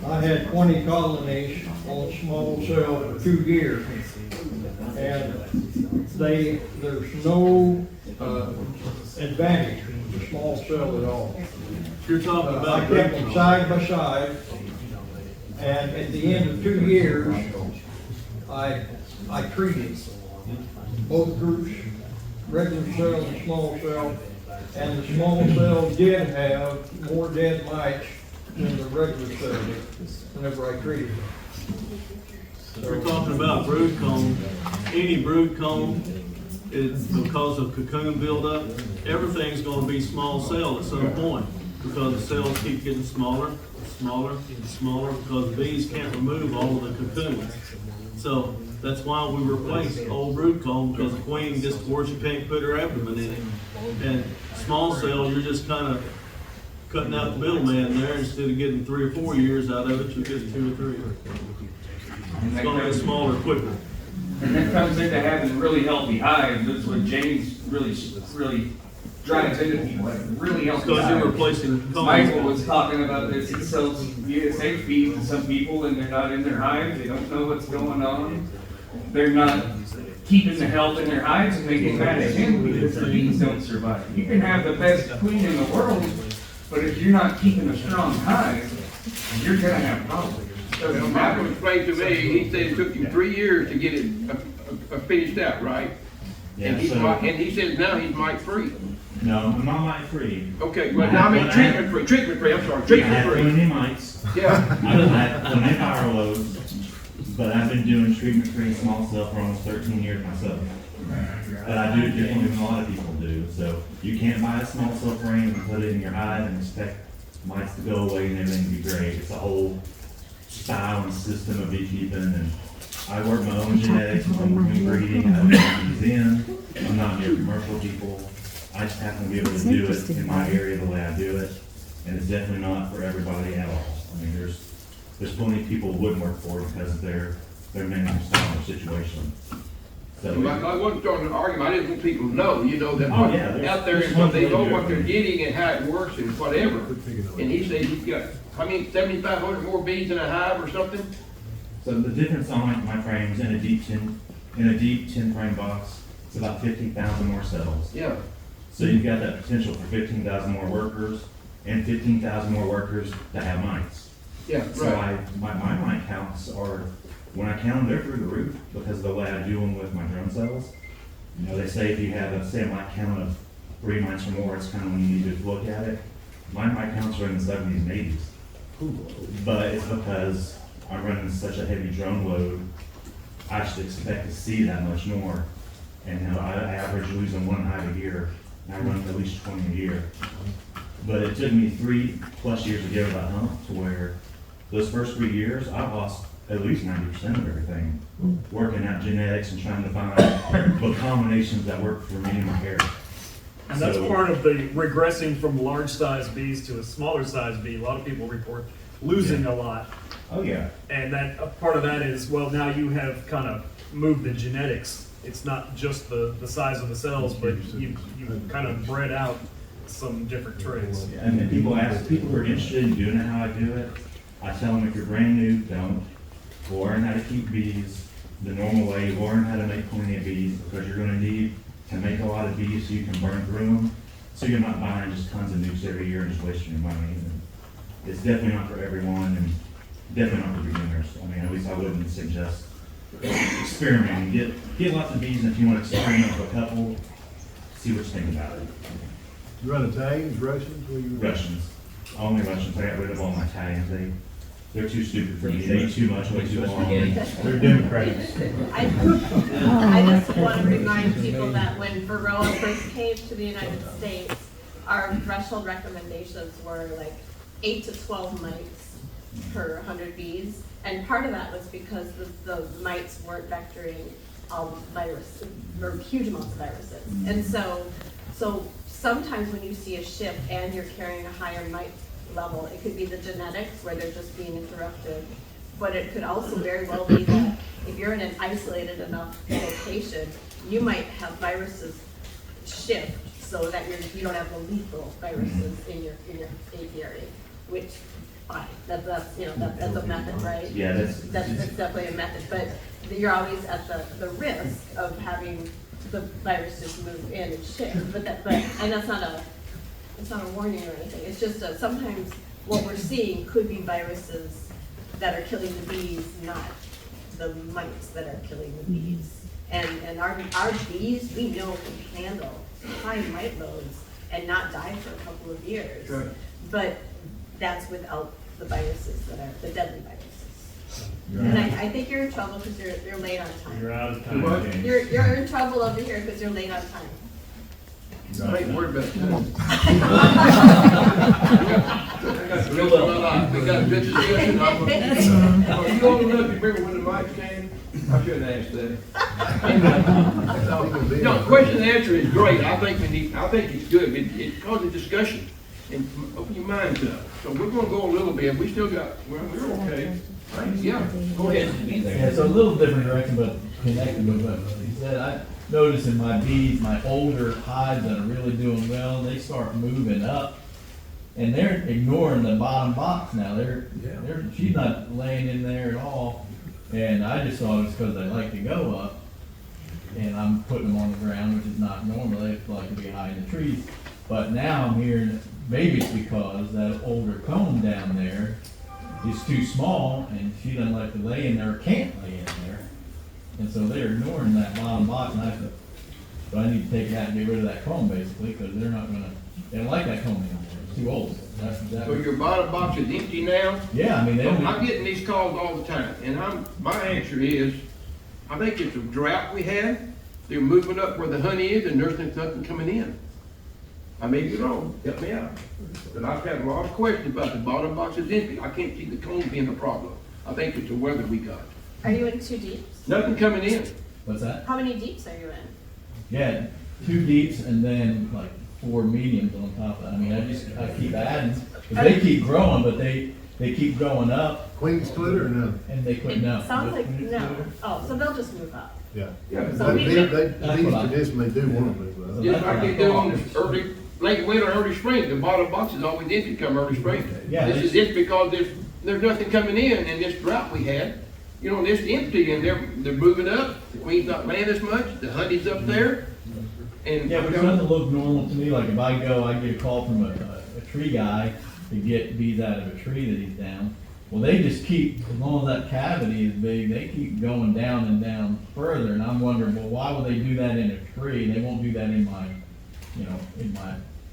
I had 20 colonies on small cell for 2 years. And there's no advantage to small cell at all. You're talking I about. kept them side by side, and at the end of 2 years, I treated both groups, regular cell and small cell, and the small cell did have more dead mites than the regular cell did, whenever I treated them. We're talking about brood comb. Any brood comb is because of cocoon buildup. Everything's gonna be small cell at some point because the cells keep getting smaller, smaller, and smaller because the bees can't remove all of the cocoons. So that's why we replaced old brood comb, because the queen gets to where she can't put her abdomen in it. And small cell, you're just kind of cutting out the middleman there. Instead of getting 3 or 4 years out of it, you get 2 or 3. It's gonna get smaller quicker. And that comes into having really healthy hives. That's what James really drives into people, like really healthy Because hives. you're replacing comb. Michael was talking about this. He sells USH bees to some people and they're not in their hives. They don't know what's going on. They're not keeping the health in their hives and they get mad at him because the bees don't survive. You can have the best queen in the world, but if you're not keeping a strong hive, you're gonna have problems. Well, Michael explained to me, he said it took him 3 years to get it finished out, right? Yeah, And so, and he says now he's mite free. no, I'm not mite free. Okay, well, now I mean treatment free, I'm sorry, I treatment have free. plenty of mites. Yeah. I have plenty of viral loads, but I've been doing treatment-free small cell for almost 13 years myself. But I do it differently than a lot of people do. So you can't buy a small cell frame and put it in your hive and expect mites to go away and everything to be great. It's a whole style and system of beekeeping, and I work my own genetics from queen breeding. I don't bring these in. I'm not near commercial people. I just happen to be able to do it in my area the way I do it, and it's definitely not for everybody at all. I mean, there's plenty of people who wouldn't work for it because of their management style or situation. So, I wasn't starting an argument, I didn't want people to know, you know, that Oh, yeah, out there, there's and they know one what thing they're to do. getting and how it works and whatever. And he said he's got, 7,500 more bees in a hive or something? So the difference on my frames in a deep 10 frame box, it's about 15,000 more cells. Yeah. So you've got that potential for 15,000 more workers and 15,000 more workers that have mites. Yeah, So right. my mite counts are, when I count them, they're through the roof because of the way I do them with my drone cells. You know, they say if you have a mite count of 3 mites or more, it's kind of when you need to look at it. My mite counts are in the 70s and 80s. But it's because I'm running such a heavy drone load, I should expect to see that much more. And you know, I average losing 1 hive a year, and I run at least 20 a year. But it took me 3+ years to get over that hump to where those first 3 years, I lost at least 90% of everything, working out genetics and trying to find the combinations that work for me and my hair. And that's So- part of the regressing from large size bees to a smaller size bee. A lot of people report losing a lot. Oh yeah. And that part of that is, well, now you have kind of moved the genetics. It's not just the size of the cells, but you kind of bred out some different traits. And then people who are interested in doing it how I do it, I tell them if you're brand new, don't. Learn how to keep bees the normal way, learn how to make plenty of bees, because you're gonna need to make a lot of bees so you can burn through them. So you're not buying just tons of nukes every year and just wasting your money. And it's definitely not for everyone, and definitely not for beginners. I mean, at least I wouldn't suggest experimenting. Get lots of bees, and if you want to experiment with a couple, see what you think about it. You run Italians, Russians? What do you run? Russians, only Russians. I got rid of all my Italians. They're too stupid for me. They eat too much, way too long. They're Democrats. I just want to remind people that when Varroa first came to the United States, our threshold recommendations were like 8 to 12 mites per 100 bees. And part of that was because the mites weren't vectoring virus, or huge amounts of viruses. And so sometimes when you see a shift and you're carrying a higher mite level, it could be the genetics where they're just being interrupted, but it could also very well be that if you're in an isolated enough location, you might have viruses shift so that you don't have the lethal viruses in your apiary, which, fine, that's a method, right? Yeah, that's definitely a method, but you're always at the risk of having the virus just move in and shift, and that's not it's not a warning or anything, it's just sometimes what we're seeing could be viruses that are killing the bees, not the mites that are killing the bees. And our bees, we know, can handle high mite loads and not die for a couple of years. Right. But that's without the viruses that are the deadly viruses. You're And out. I think you're in trouble because you're late on time. You're out of time, What? James. You're in trouble over here because you're late on time. You're out I of ain't time. worried about that. We got a good discussion. Are you old enough to remember when the mics came? I shouldn't ask that. No, question and answer is great. I think it's good. It causes discussion and open your mind to it. So we're gonna go a little bit. We still got, we're okay. Right? Yeah, go ahead. Yeah, so a little different direction, but connected with what he said. I noticed in my bees, my older hives that are really doing well, they start moving up, and they're ignoring the bottom box now. She's not laying in there at all, and I just thought it was because they like to go up, and I'm putting them on the ground, which is not normal. They like to be high in the trees. But now I'm hearing maybe it's because that older comb down there is too small, and she doesn't like to lay in there or can't lay in there. And so they're ignoring that bottom box, and I said, so I need to take it out and get rid of that comb basically, because they don't like that comb anymore. It's too old. That's So exactly. your bottom box is empty now? Yeah, I mean, I'm getting these calls all the time, and my answer is, I think it's a drought we had. They're moving up where the honey is, and there's nothing coming in. I may be wrong, help me out. But I've had a lot of questions about the bottom box is empty. I can't see the comb being a problem. I think it's the weather we got. Are you in 2 deeps? Nothing coming in. What's that? How many deeps are you in? Yeah, 2 deeps and then like 4 mediums on top of that. I mean, I keep adding, because they keep growing, but they keep going up. Queen splitter or no? And they quit now. Sounds like no. Oh, so they'll just move up. Yeah. Yeah. So These That's what I- traditionally do want to move up. Just like they do in the late winter, early spring, the bottom box is always empty come early spring. Yeah, This is it because there's nothing coming in this drought we had. You know, it's empty and they're moving up. The queen's not laying as much. The honey's up there. And Yeah, but it doesn't look normal to me. Like if I go, I get a call from a tree guy to get bees out of a tree that he's down. Well, they just keep, as long as that cavity is big, they keep going down and down further. And I'm wondering, well, why would they do that in a tree? They won't do that in my,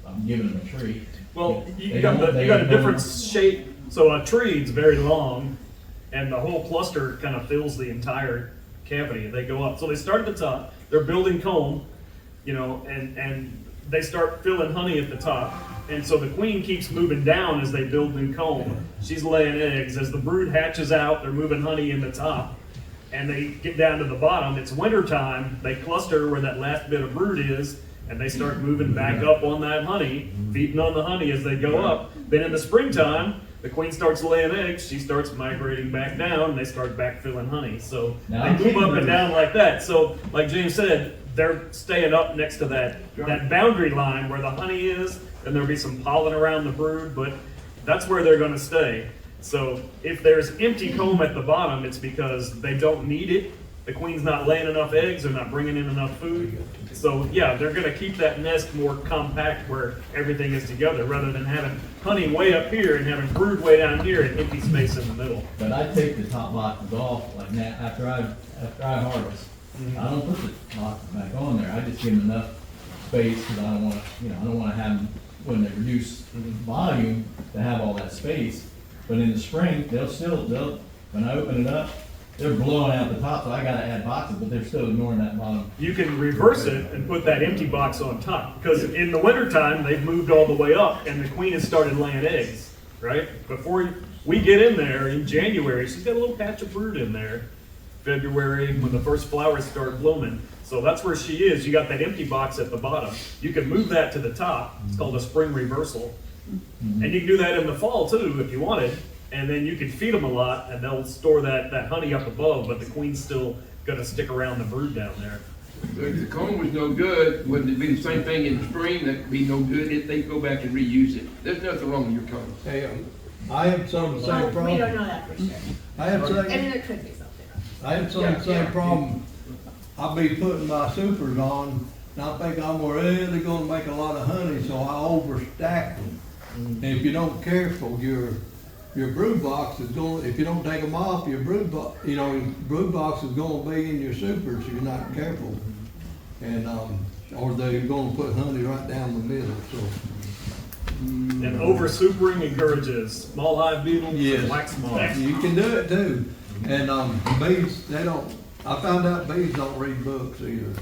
I'm giving them a tree. Well, They you got don't- a different shape. So a tree is very long, and the whole cluster kind of fills the entire cavity. They go up. So they start at the top. They're building comb, and they start filling honey at the top. And so the queen keeps moving down as they build new comb. She's laying eggs. As the brood hatches out, they're moving honey in the top. And they get down to the bottom. It's winter time. They cluster where that last bit of brood is, and they start moving back up on that honey, feeding on the honey as they go up. Then in the springtime, the queen starts laying eggs. She starts migrating back down, and they start back filling honey. So Now, they move up and down like that. So, like James said, they're staying up next to that boundary line where the honey is, and there'll be some pollen around the brood, but that's where they're going to stay. So if there's empty comb at the bottom, it's because they don't need it. The queen's not laying enough eggs, they're not bringing in enough food. So yeah, they're going to keep that nest more compact where everything is together, rather than having honey way up here and having brood way down here and empty space in the middle. But I take the top boxes off like now after I harvest. I don't put the boxes back on there. I just give them enough space because I don't want to, I don't want to have them when they reduce volume to have all that space. But in the spring, when I open it up, they're blowing out the top, so I gotta add boxes, but they're still ignoring that bottom. You can reverse it and put that empty box on top, because in the wintertime, they've moved all the way up and the queen has started laying eggs, right? Before we get in there in January, she's got a little patch of brood in there. February, when the first flowers start blooming. So that's where she is. You got that empty box at the bottom. You can move that to the top. It's called a spring reversal. And you can do that in the fall too, if you wanted. And then you can feed them a lot, and they'll store that honey up above, but the queen's still gonna stick around the brood down there. If the comb was no good, wouldn't it be the same thing in the spring? That'd be no good if they go back and reuse it. There's nothing wrong with your comb. Hey, I have some of the same problem. We don't know that for sure. I have I mean, some, there could be something. I have some of the same problem. I'll be putting my supers on, and I think I'm really gonna make a lot of honey, so I overstack them. And if you're not careful, your brood box is going, if you don't take them off, your brood box, your brood box is gonna be in your supers if you're not careful. And, or they're gonna put honey right down the middle, so. And over supering encourages small hive beetles and wax moths. You can do it too. And, bees, they don't, I found out bees don't read books either.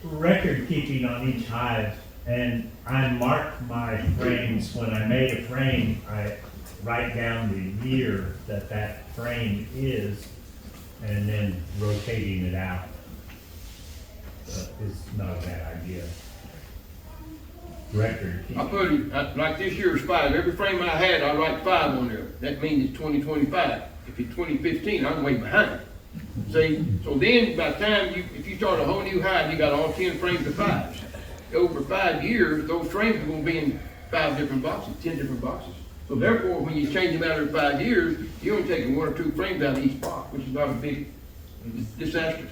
Record keeping on each hive, and I mark my frames. When I made a frame, I write down the year that frame is, and then rotating it out is not a bad idea. Record keeping. I put it, like this year's 5. Every frame I had, I write 5 on there. That means it's 2025. If it's 2015, I'm way behind. See, so then by the time if you start a whole new hive, you got all 10 frames of 5s. Over 5 years, those frames are going to be in 5 different boxes, 10 different boxes. So therefore, when you change them out every 5 years, you're only taking 1 or 2 frames out of each box, which is not a big disaster.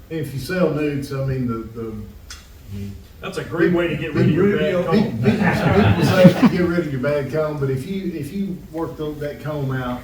If you sell nukes, I mean, That's a great way to get rid of your bad comb. people say to get rid of your bad comb, but if you work that comb out,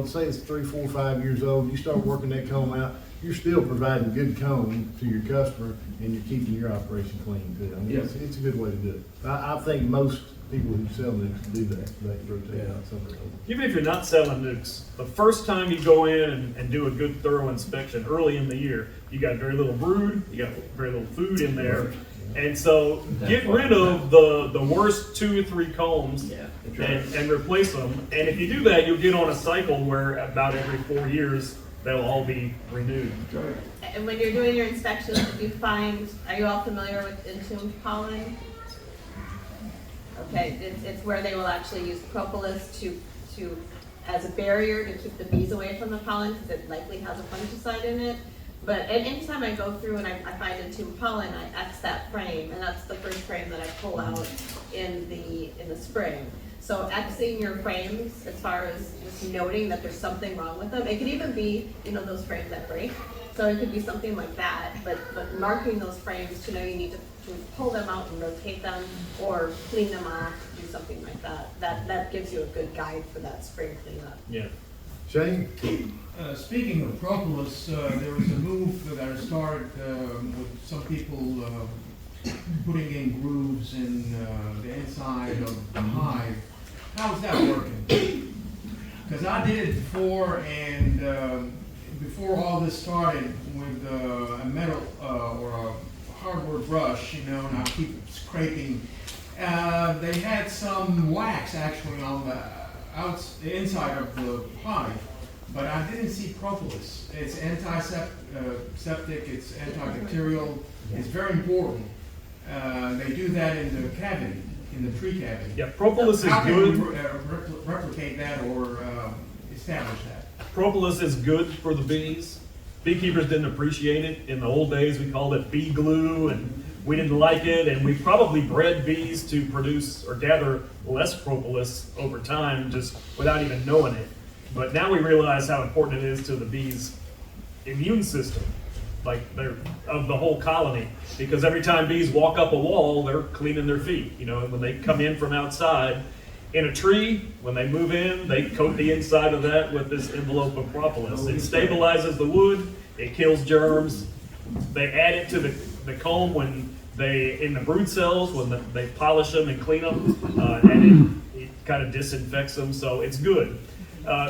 say it's 3, 4, 5 years old, you start working that comb out, you're still providing good comb to your customer, and you're keeping your operation clean too. I mean, it's a good way to do it. I think most people who sell nukes do that. They rotate out something. Even if you're not selling nukes, the first time you go in and do a good thorough inspection early in the year, you got very little brood, you got very little food in there. And so get rid of the worst 2 or 3 combs and replace them. And if you do that, you'll get on a cycle where about every 4 years, they'll all be renewed. And when you're doing your inspections, are you all familiar with entombed pollen? Okay, it's where they will actually use propolis as a barrier to keep the bees away from the pollen, because it likely has a fungicide in it. But anytime I go through and I find entombed pollen, I X that frame, and that's the first frame that I pull out in the spring. So Xing your frames as far as just noting that there's something wrong with them. It could even be, those frames that break. So it could be something like that, but marking those frames to know you need to pull them out and rotate them or clean them off, do something like that. That gives you a good guide for that spring cleanup. Yeah. Shane? Speaking of propolis, there was a move that I started with some people putting in grooves in the inside of the hive. How's that working? Because I did it before, and before all this started with a metal or a hardwood brush, and I keep scraping. They had some wax actually on the inside of the hive, but I didn't see propolis. It's antiseptic, it's antibacterial, it's very important. They do that in the cavity, in the tree cavity. Yeah, propolis is How can good. we replicate that or establish that? Propolis is good for the bees. Beekeepers didn't appreciate it. In the old days, we called it bee glue, and we didn't like it, and we probably bred bees to produce or gather less propolis over time just without even knowing it. But now we realize how important it is to the bees' immune system, like of the whole colony, because every time bees walk up a wall, they're cleaning their feet. And when they come in from outside, in a tree, when they move in, they coat the inside of that with this envelope of propolis. It stabilizes the wood, it kills germs. They add it to the comb when in the brood cells, when they polish them and clean them, and it kind of disinfects them, so it's good.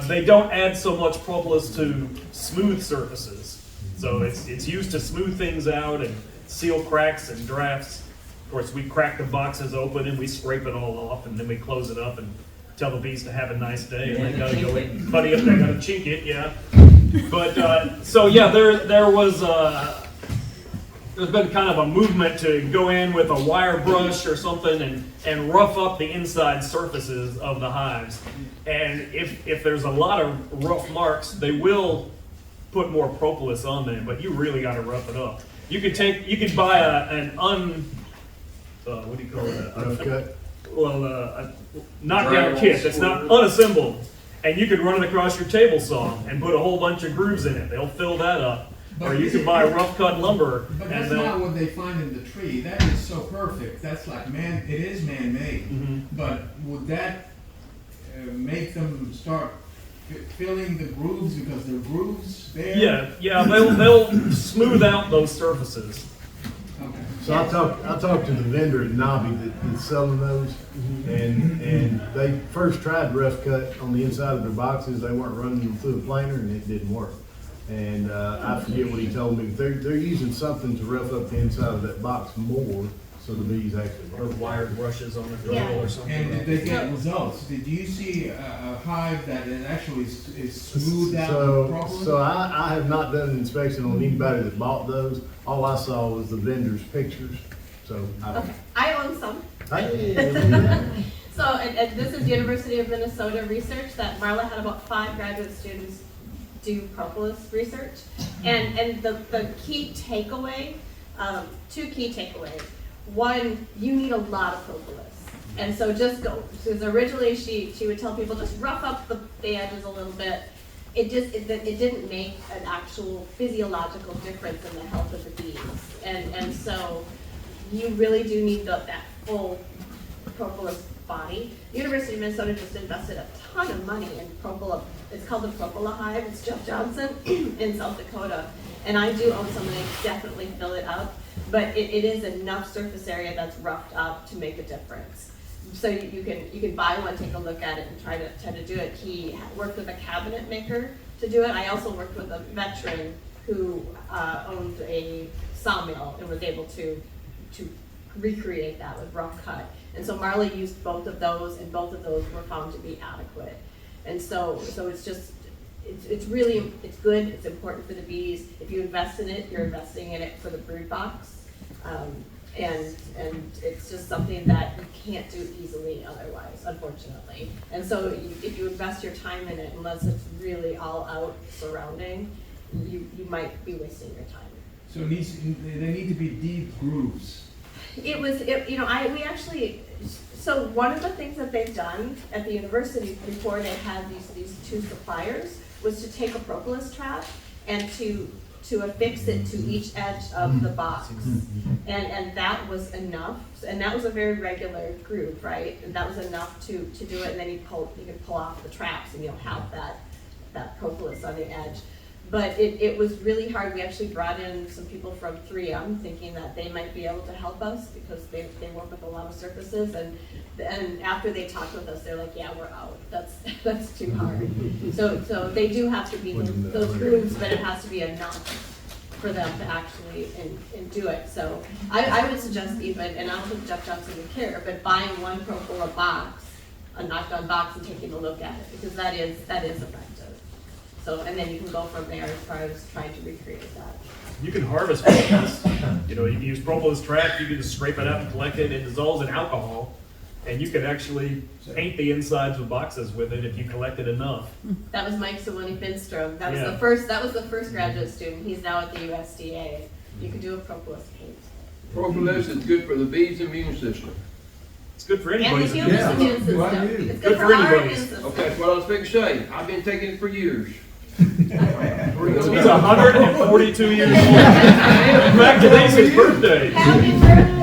They don't add so much propolis to smooth surfaces. So it's used to smooth things out and seal cracks and drafts. Of course, we crack the boxes open and we scrape it all off, and then we close it up and tell the bees to have a nice day. And they gotta go in. Funny if they gotta chink it, yeah. But so yeah, there was there's been kind of a movement to go in with a wire brush or something and rough up the inside surfaces of the hives. And if there's a lot of rough marks, they will put more propolis on them, but you really got to rough it up. You could buy what do you call it? Rough cut. Well, a knockdown kit that's not unassembled, and you could run it across your table saw and put a whole bunch of grooves in it. They'll fill that up. Or you could buy rough cut lumber. But that's not what they find in the tree. That is so perfect. That's like it is man-made. But would that make them start filling the grooves because there are grooves there? Yeah, they'll smooth out those surfaces. Okay. So I talked to the vendor at Nobby that's selling those, and they first tried rough cut on the inside of their boxes. They weren't running them through a planer, and it didn't work. And I forget what he told me. They're using something to rough up the inside of that box more, so the bees actually Or work. wired brushes on a drill Yeah. or something. And did they get results? Did you see a hive that it actually is smoothed out properly? So I have not done an inspection on anybody that bought those. All I saw was the vendor's pictures. So Okay, I own some. Hey. So, and this is University of Minnesota research that Marla had about 5 graduate students do propolis research. And the key takeaway, 2 key takeaways. One, you need a lot of propolis. And so just go, because originally she would tell people just rough up the edges a little bit. It didn't make an actual physiological difference in the health of the bees. And so you really do need that full propolis body. The University of Minnesota just invested a ton of money in propolis. It's called the Propola Hive. It's Jeff Johnson in South Dakota. And I do own some, and they definitely fill it up. But it is enough surface area that's roughed up to make a difference. So you can buy one, take a look at it, and try to do it. He worked with a cabinet maker to do it. I also worked with a veteran who owned a sawmill and was able to recreate that with rough cut. And so Marley used both of those, and both of those were found to be adequate. And so it's just, it's really good, it's important for the bees. If you invest in it, you're investing in it for the brood box. And it's just something that you can't do easily otherwise, unfortunately. And so if you invest your time in it, unless it's really all out surrounding, you might be wasting your time. So they need to be deep grooves. So one of the things that they've done at the university before they had these 2 suppliers was to take a propolis trap and to affix it to each edge of the box. And that was enough. And that was a very regular groove, right? And that was enough to do it. And then you can pull off the traps and you'll have that propolis on the edge. But it was really hard. We actually brought in some people from 3M thinking that they might be able to help us because they work with a lot of surfaces. And after they talked with us, they're like, yeah, we're out. That's too hard. So they do have to be those grooves, but it has to be enough for them to actually and do it. So I would suggest even, and I don't think Jeff Johnson would care, but buying one propola box, a knockdown box, and taking a look at it, because that is effective. So, and then you can go from there as far as trying to recreate that. You can harvest propolis. You can use propolis trap. You can just scrape it out and collect it. It dissolves in alcohol, and you can actually paint the insides of boxes with it if you collect it enough. That was Mike Sawani Finstrom. That was Yeah. the first graduate student. He's now at the USDA. You can do a propolis paint. Propolis is good for the bees' immune system. It's good for And the anybody's human immune immune system. system. It's Good good for for our immune anybody's. system. Okay, that's what I was fixing to say. I've been taking it for years. He's 142 years old. In fact, today's his birthday. Happy birthday!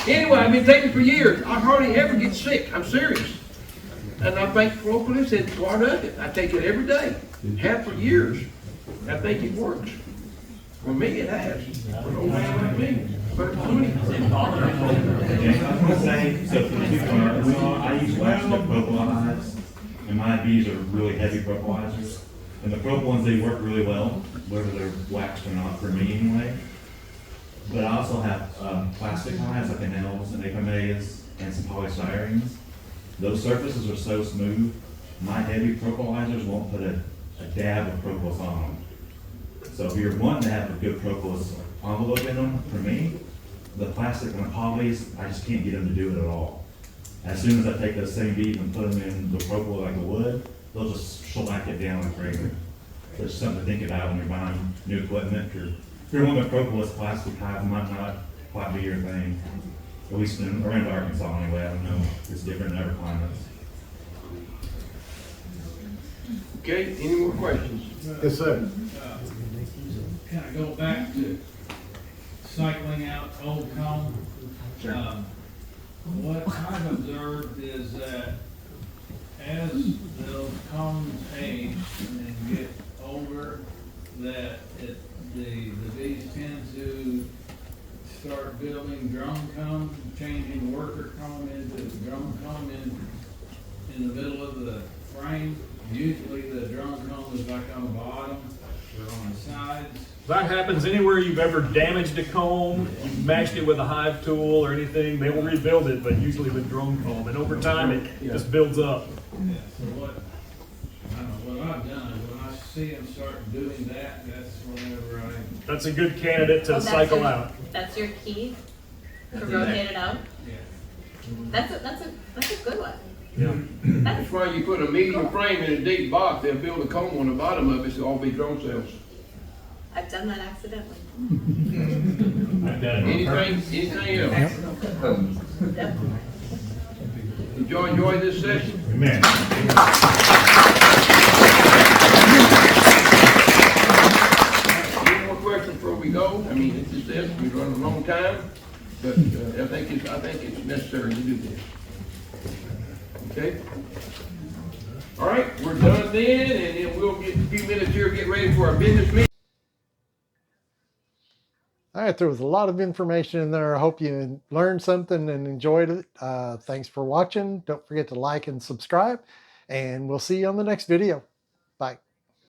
Anyway, I've been taking it for years. I hardly ever get sick. I'm serious. And I think propolis is part of it. I take it every day. Have for years. I think it works. For me, it has. For an old man like me. But it's funny. I was going to say, so for the people, I use wax stick propolis hives, and my bees are really heavy propolizers. And the propal ones, they work really well, whether they're waxed or not, for me anyway. But I also have plastic hives, like enamels and apimeas, and some polystyrenes. Those surfaces are so smooth my heavy propolizers won't put a dab of propolis on them. So if you're wanting to have a good propolis envelope in them, for me, the plastic and the polys, I just can't get them to do it at all. As soon as I take those same beads and put them in the propyl like a wood, they'll just shellac it down like crazy. So it's something to think about when you're buying new equipment, or if you're wanting a propolis plastic hive, might not quite be your thing. At least around Arkansas anyway, I don't know, it's different in other climates. Okay, any more questions? Yes, sir. Kind of go back to cycling out old comb. What I've observed is that as those combs age and get older, that the bees tend to start building drone comb, changing worker comb into drone comb in the middle of the frame. Usually the drone comb is like on the bottom or on the sides. That happens anywhere you've ever damaged a comb, you've mashed it with a hive tool or anything, they will rebuild it, but usually with drone comb. And over time, it just builds up. Yeah, so what I've done is when I see them start doing that, that's whenever That's a good candidate to Oh, that's cycle your- out. That's your key to That's rotate it out? Yeah. That's a good one. Yeah. That's why you put a medium frame in a deep box, they'll build a comb on the bottom of it, so all be drone cells. I've done that accidentally. I've done it on purpose. Anything else? Yep. Enjoy this session. Amen. Any more questions before we go? I mean, it's just this, we've run a long time, but I think it's necessary to do this. Okay? All right, we're done then, and then we'll get a few minutes here, get ready for our business meeting. All right, there was a lot of information in there. I hope you learned something and enjoyed it. Thanks for watching. Don't forget to like and subscribe, and we'll see you on the next video.